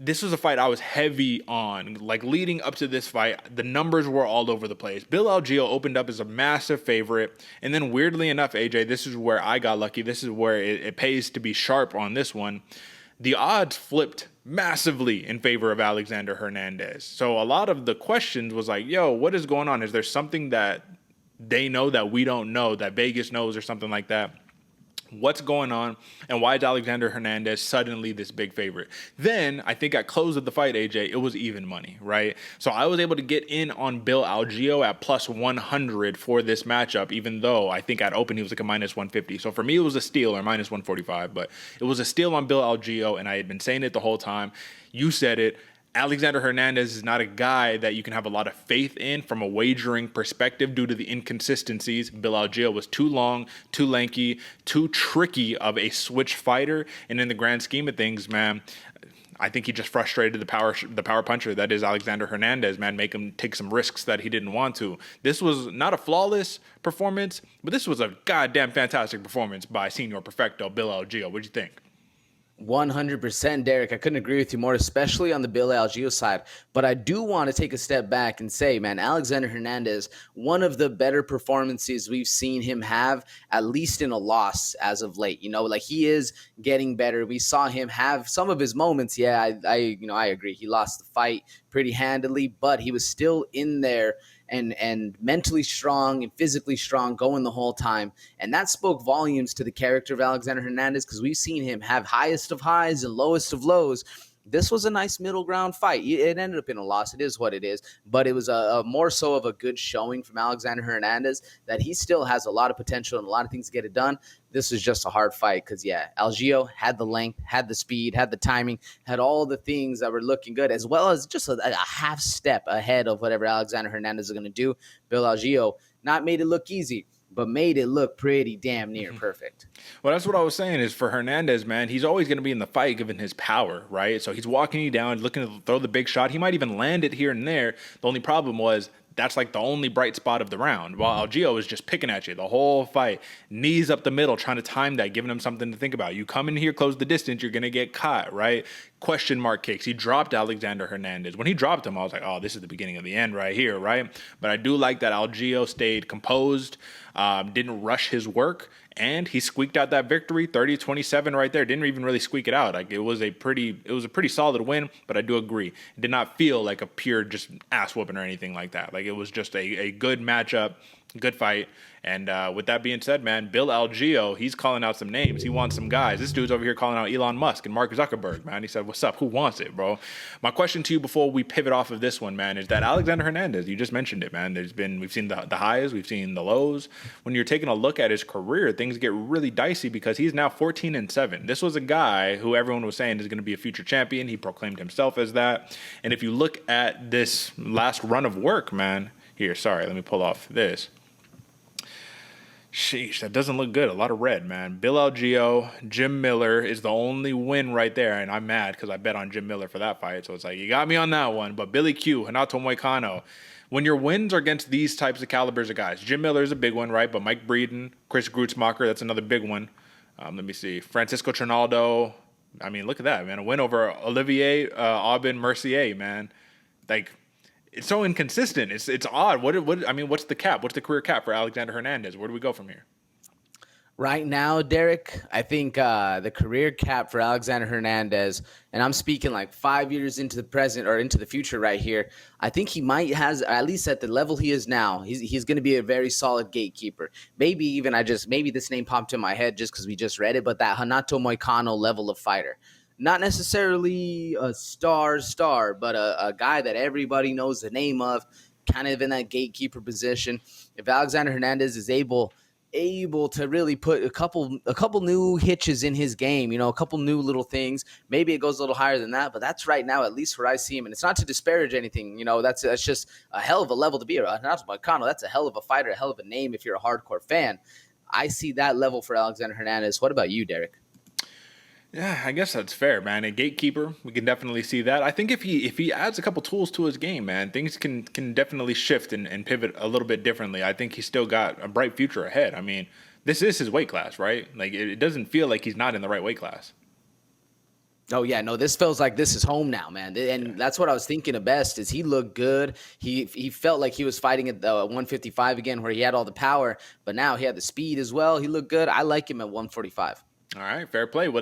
This was a fight I was heavy on. Like leading up to this fight, the numbers were all over the place. Bill Algeo opened up as a massive favorite, and then weirdly enough, AJ, this is where I got lucky. This is where it pays to be sharp on this one. The odds flipped massively in favor of Alexander Hernandez. So a lot of the questions was like, yo, what is going on? Is there something that they know that we don't know, that Vegas knows or something like that? What's going on, and why is Alexander Hernandez suddenly this big favorite? Then I think at close of the fight, AJ, it was even money, right? So I was able to get in on Bill Algeo at plus 100 for this matchup, even though I think at open he was like a minus 150. So for me, it was a steal, or minus 145, but it was a steal on Bill Algeo, and I had been saying it the whole time. You said it. Alexander Hernandez is not a guy that you can have a lot of faith in from a wagering perspective due to the inconsistencies. Bill Algeo was too long, too lanky, too tricky of a switch fighter. And in the grand scheme of things, man, I think he just frustrated the power puncher that is Alexander Hernandez, man, make him take some risks that he didn't want to. This was not a flawless performance, but this was a goddamn fantastic performance by Senor Perfecto, Bill Algeo. What'd you think? 100%, Derek. I couldn't agree with you more, especially on the Bill Algeo side. But I do want to take a step back and say, man, Alexander Hernandez, one of the better performances we've seen him have, at least in a loss as of late. Like he is getting better. We saw him have some of his moments. Yeah, I agree. He lost the fight pretty handily, but he was still in there and mentally strong and physically strong going the whole time. And that spoke volumes to the character of Alexander Hernandez, because we've seen him have highest of highs and lowest of lows. This was a nice middle ground fight. It ended up in a loss. It is what it is. But it was a more so of a good showing from Alexander Hernandez, that he still has a lot of potential and a lot of things to get it done. This was just a hard fight because, yeah, Algeo had the length, had the speed, had the timing, had all the things that were looking good, as well as just a half step ahead of whatever Alexander Hernandez is going to do. Bill Algeo not made it look easy, but made it look pretty damn near perfect. Well, that's what I was saying is for Hernandez, man, he's always going to be in the fight given his power, right? So he's walking you down, looking to throw the big shot. He might even land it here and there. The only problem was that's like the only bright spot of the round, while Algeo is just picking at you the whole fight, knees up the middle, trying to time that, giving him something to think about. You come in here, close the distance, you're going to get caught, right? Question mark kicks. He dropped Alexander Hernandez. When he dropped him, I was like, oh, this is the beginning of the end right here, right? But I do like that Algeo stayed composed, didn't rush his work, and he squeaked out that victory, 30-27 right there. Didn't even really squeak it out. Like it was a pretty solid win, but I do agree. It did not feel like a pure just ass whooping or anything like that. Like it was just a good matchup, good fight. And with that being said, man, Bill Algeo, he's calling out some names. He wants some guys. This dude's over here calling out Elon Musk and Mark Zuckerberg, man. He said, what's up? Who wants it, bro? My question to you before we pivot off of this one, man, is that Alexander Hernandez, you just mentioned it, man. We've seen the highs, we've seen the lows. When you're taking a look at his career, things get really dicey because he's now 14-7. This was a guy who everyone was saying is going to be a future champion. He proclaimed himself as that. And if you look at this last run of work, man, here, sorry, let me pull off this. Sheesh, that doesn't look good. A lot of red, man. Bill Algeo, Jim Miller is the only win right there, and I'm mad because I bet on Jim Miller for that fight. So it's like, you got me on that one. But Billy Q, Renato Moicano, when your wins are against these types of calibers of guys, Jim Miller is a big one, right? But Mike Breeden, Chris Grutzmacher, that's another big one. Let me see. Francisco Trinaldo. I mean, look at that, man. A win over Olivier Aubin Mercier, man. Like, it's so inconsistent. It's odd. What's the cap? What's the career cap for Alexander Hernandez? Where do we go from here? Right now, Derek, I think the career cap for Alexander Hernandez, and I'm speaking like 5 years into the present or into the future right here, I think he might has, at least at the level he is now, he's going to be a very solid gatekeeper. Maybe even maybe this name popped in my head just because we just read it, but that Renato Moicano level of fighter. Not necessarily a star, but a guy that everybody knows the name of, kind of in that gatekeeper position. If Alexander Hernandez is able to really put a couple new hitches in his game, a couple new little things, maybe it goes a little higher than that, but that's right now, at least where I see him. And it's not to disparage anything, that's just a hell of a level to be at. Not Moicano, that's a hell of a fighter, a hell of a name if you're a hardcore fan. I see that level for Alexander Hernandez. What about you, Derek? Yeah, I guess that's fair, man. A gatekeeper, we can definitely see that. I think if he adds a couple tools to his game, man, things can definitely shift and pivot a little bit differently. I think he's still got a bright future ahead. I mean, this is his weight class, right? Like, it doesn't feel like he's not in the right weight class. Oh yeah, no, this feels like this is home now, man. And that's what I was thinking of best is he looked good. He felt like he was fighting at the 155 again where he had all the power, but now he had the speed as well. He looked good. I like him at 145. All right, fair play. Well,